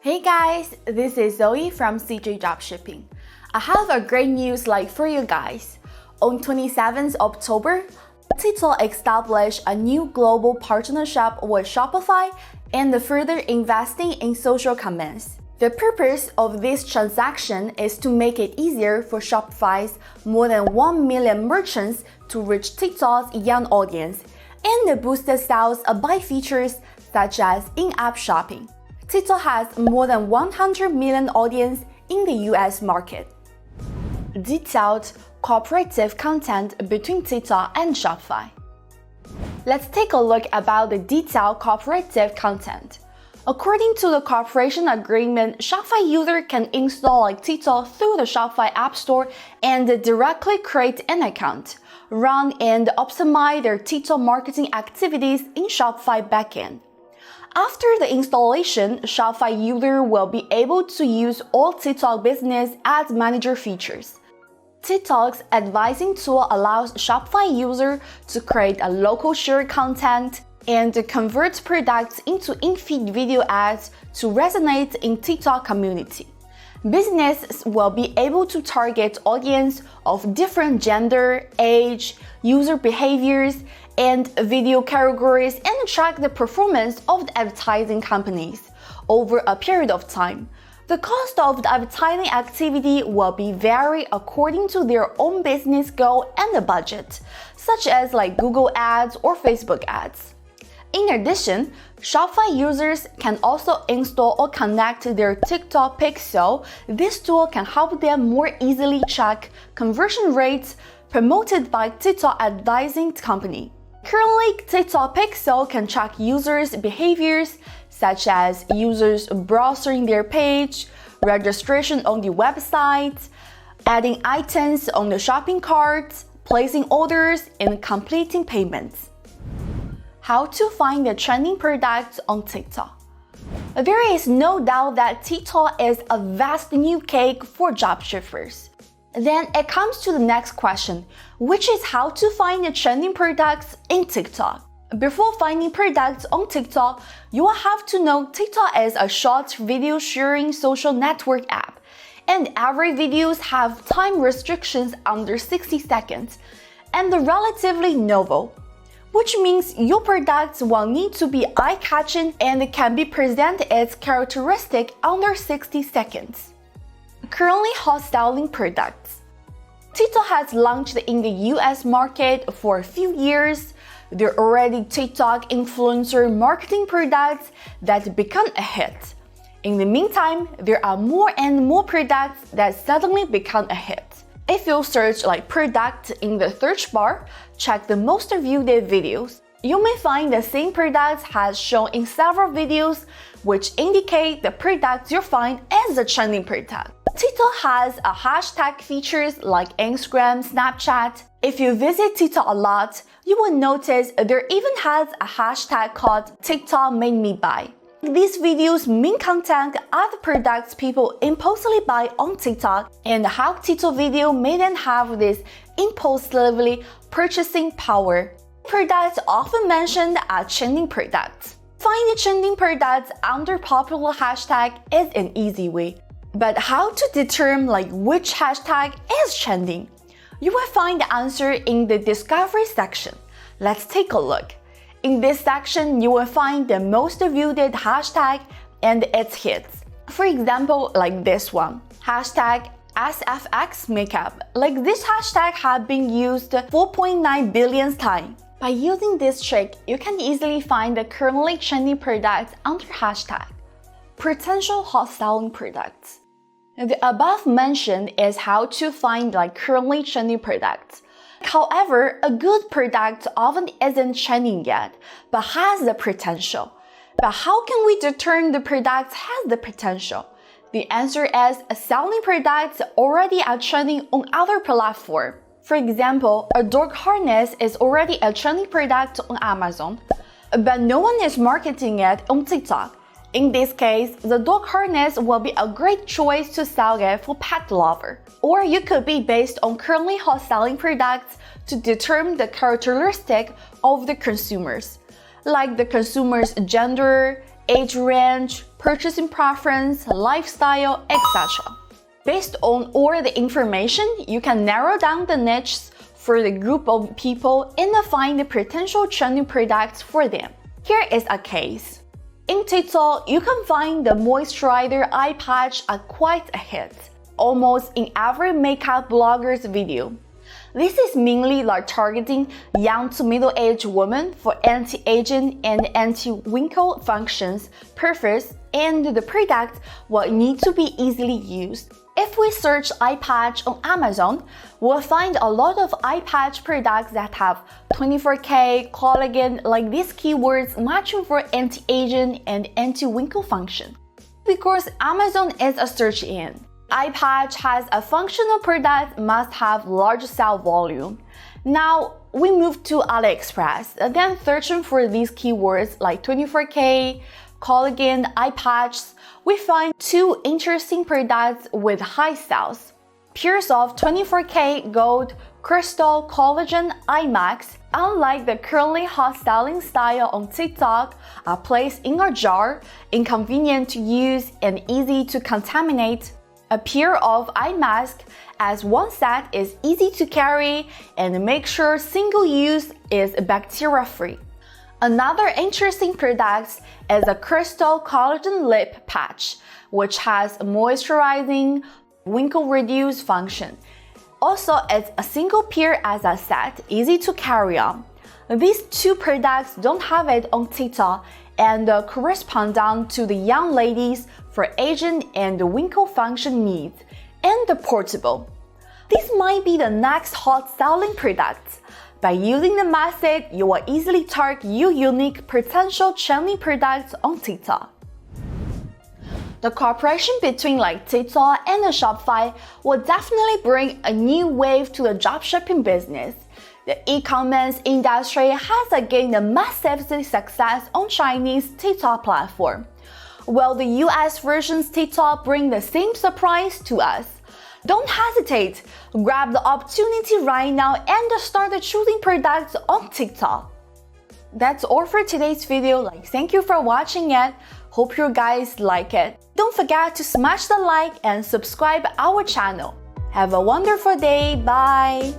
Hey guys, this is Zoe from CJdropshipping. I have a great news for you guys. On 27th October, TikTok established a new global partnership with Shopify and further investing in social commerce. The purpose of this transaction is to make it easier for Shopify's more than 1 million merchants to reach TikTok's young audience and boost the sales by features such as in-app shopping. TikTok has more than 100 million audience in the US market. Detailed cooperative content between TikTok and Shopify. Let's take a look about the detailed cooperative content. According to the cooperation agreement, Shopify user can install TikTok through the Shopify App Store and directly create an account, run and optimize their TikTok marketing activities in Shopify backend. After the installation, Shopify user will be able to use all TikTok Business Ads Manager features. TikTok's advising tool allows Shopify user to create a local shared content and convert products into in-feed video ads to resonate in TikTok community. Businesses will be able to target audience of different gender, age, user behaviors, and video categories and track the performance of the advertising companies over a period of time. The cost of the advertising activity will be vary according to their own business goal and the budget, such as Google Ads or Facebook Ads. In addition, Shopify users can also install or connect their TikTok Pixel. This tool can help them more easily track conversion rates promoted by TikTok advertising company. Currently, TikTok Pixel can track users' behaviors such as users browsing their page, registration on the website, adding items on the shopping cart, placing orders, and completing payments. How to find the trending products on TikTok. There is no doubt that TikTok is a vast new cake for dropshippers. Then it comes to the next question, which is how to find the trending products in TikTok. Before finding products on TikTok, you will have to know TikTok is a short video sharing social network app, and every videos have time restrictions under 60 seconds, and they're relatively novel, which means your products will need to be eye-catching and can be presented as characteristic under 60 seconds. Currently hot-selling products. TikTok has launched in the US market for a few years. There are already TikTok influencer marketing products that become a hit. In the meantime, there are more and more products that suddenly become a hit. If you search product in the search bar, check the most viewed videos, you may find the same products has shown in several videos, which indicate the products you find as a trending product. TikTok has a hashtag features like Instagram, Snapchat. If you visit TikTok a lot, you will notice there even has a hashtag called TikTok made me buy. These videos main content are the products people impulsively buy on TikTok and how TikTok video made them have this impulsively purchasing power. Products often mentioned are trending products. Finding trending products under popular hashtag is an easy way. But how to determine which hashtag is trending? You will find the answer in the discovery section. Let's take a look. In this section, you will find the most viewed hashtag and its hits. For example, this one, hashtag SFX makeup. This hashtag has been used 4.9 billion times. By using this trick, you can easily find the currently trending products under hashtag. Potential hot-selling products. The above mentioned is how to find currently trending products. However, a good product often isn't trending yet, but has the potential. But how can we determine the product has the potential? The answer is selling products already are trending on other platforms. For example, a dog harness is already a trending product on Amazon, but no one is marketing it on TikTok. In this case, the dog harness will be a great choice to sell it for pet lover. Or you could be based on currently hot-selling products to determine the characteristic of the consumers, like the consumer's gender, age range, purchasing preference, lifestyle, etc. Based on all the information, you can narrow down the niches for the group of people and find the potential trending products for them. Here is a case. In TikTok, you can find the moisturizer eye patch are quite a hit, almost in every makeup blogger's video. This is mainly like targeting young to middle-aged women for anti-aging and anti-wrinkle functions, purpose, and the product will need to be easily used. If we search eye patch on Amazon, we'll find a lot of eye patch products that have 24K, collagen, like these keywords matching for anti-aging and anti-wrinkle function. Because Amazon is a search engine, eye patch has a functional product must have large sale volume. Now, we move to AliExpress, then searching for these keywords like 24K, collagen, eye patches, we find two interesting products with high sales. Pairs of 24K Gold Crystal Collagen Eye Max, unlike the currently hot selling style on TikTok, are placed in a jar, inconvenient to use and easy to contaminate. A pair of eye mask as one set is easy to carry and make sure single use is bacteria-free. Another interesting product is a Crystal Collagen Lip Patch, which has a moisturizing, wrinkle reduce function. Also, it's a single pair as a set, easy to carry on. These two products don't have it on TikTok and correspond down to the young ladies for aging and wrinkle function needs, and the portable. This might be the next hot selling product. By using the method, you will easily target your unique potential trending products on TikTok. The cooperation between like TikTok and Shopify will definitely bring a new wave to the dropshipping business. The e-commerce industry has gained a massive success on Chinese TikTok platform, while the US version's TikTok bring the same surprise to us. Don't hesitate, grab the opportunity right now and start choosing products on TikTok. That's all for today's video. Thank you for watching it. Hope you guys like it. Don't forget to smash the like and subscribe our channel. Have a wonderful day. Bye.